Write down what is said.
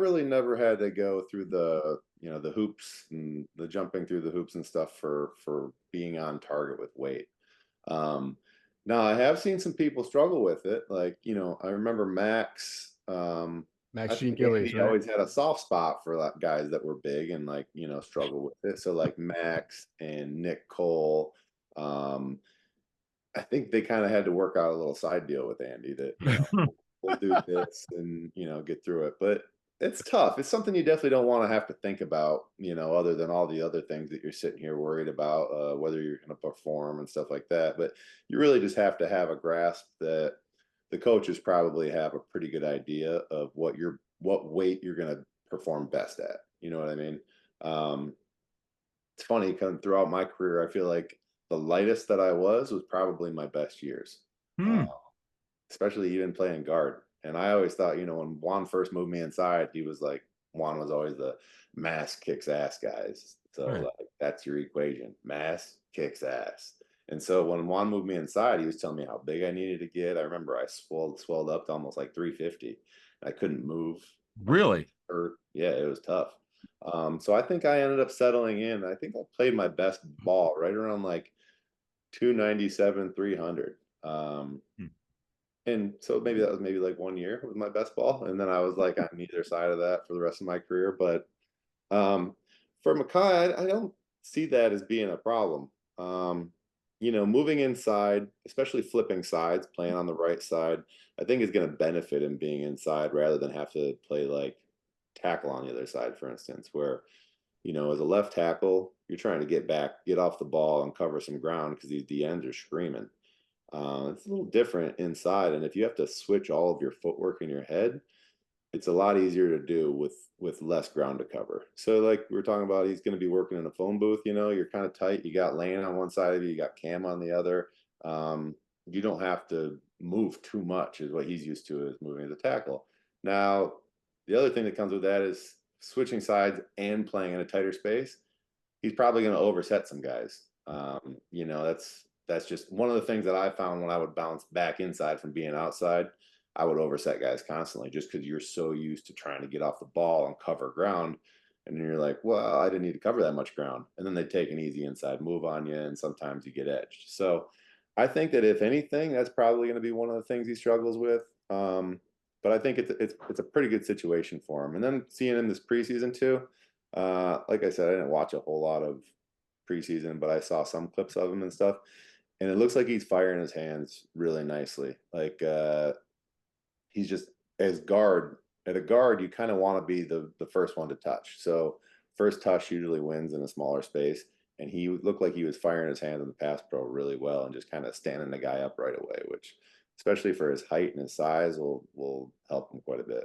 really never had to go through the hoops and the jumping through the hoops and stuff for being on target with weight. Um, Now I have seen some people struggle with it. Like, I remember Max. I Max Gene think Gillies, Andy right? always had a soft spot for like guys that were big and like, struggle with it. So like Max and Nick Cole, um, I think they kind of had to work out a little side deal with Andy that, we'll do this and, get through it. But it's tough. It's something you definitely don't want to have to think about, other than all the other things that you're sitting here worried about, whether you're going to perform and stuff like that. But you really just have to have a grasp that the coaches probably have a pretty good idea of what weight you're going to perform best at. You know what I mean? Um, it's funny, kind of throughout my career, I feel like the lightest that I was probably my best years, uh, Hmm. especially even playing guard. And I always thought, when Juan first moved me inside, Juan was always the mass kicks ass guys. So Right. like that's your equation, mass kicks ass. And so when Juan moved me inside, he was telling me how big I needed to get. I remember I swelled up to almost like 350. I couldn't move. My knees Really? hurt. Yeah, it was tough. So I think I ended up settling in. I think I played my best ball right around like 297, 300. Hmm. And so maybe that was maybe like 1 year was my best ball. And then I was like on either side of that for the rest of my career. But um, for Mekhi, I don't see that as being a problem. Moving inside, especially flipping sides, playing on the right side, I think is going to benefit him being inside rather than have to play like tackle on the other side, for instance, where as a left tackle, you're trying to get back, get off the ball, and cover some ground because these D ends are screaming. It's a little different inside, and if you have to switch all of your footwork in your head, it's a lot easier to do with less ground to cover. So, like we were talking about, he's going to be working in a phone booth. You're kind of tight. You got Lane on one side of you, you got Cam on the other. You don't have to move too much, is what he's used to, is moving as a tackle. Now, the other thing that comes with that is switching sides and playing in a tighter space. He's probably going to overset some guys. That's just one of the things that I found when I would bounce back inside from being outside. I would overset guys constantly just because you're so used to trying to get off the ball and cover ground. And then you're like, well, I didn't need to cover that much ground. And then they take an easy inside move on you, and sometimes you get edged. So I think that if anything, that's probably going to be one of the things he struggles with. But I think it's a pretty good situation for him. And then seeing him this preseason too, like I said, I didn't watch a whole lot of preseason, but I saw some clips of him and stuff. And it looks like he's firing his hands really nicely. Like he's just as guard at a guard, you kind of want to be the first one to touch. So first touch usually wins in a smaller space. And he looked like he was firing his hands in the pass pro really well and just kind of standing the guy up right away, which especially for his height and his size will help him quite a bit.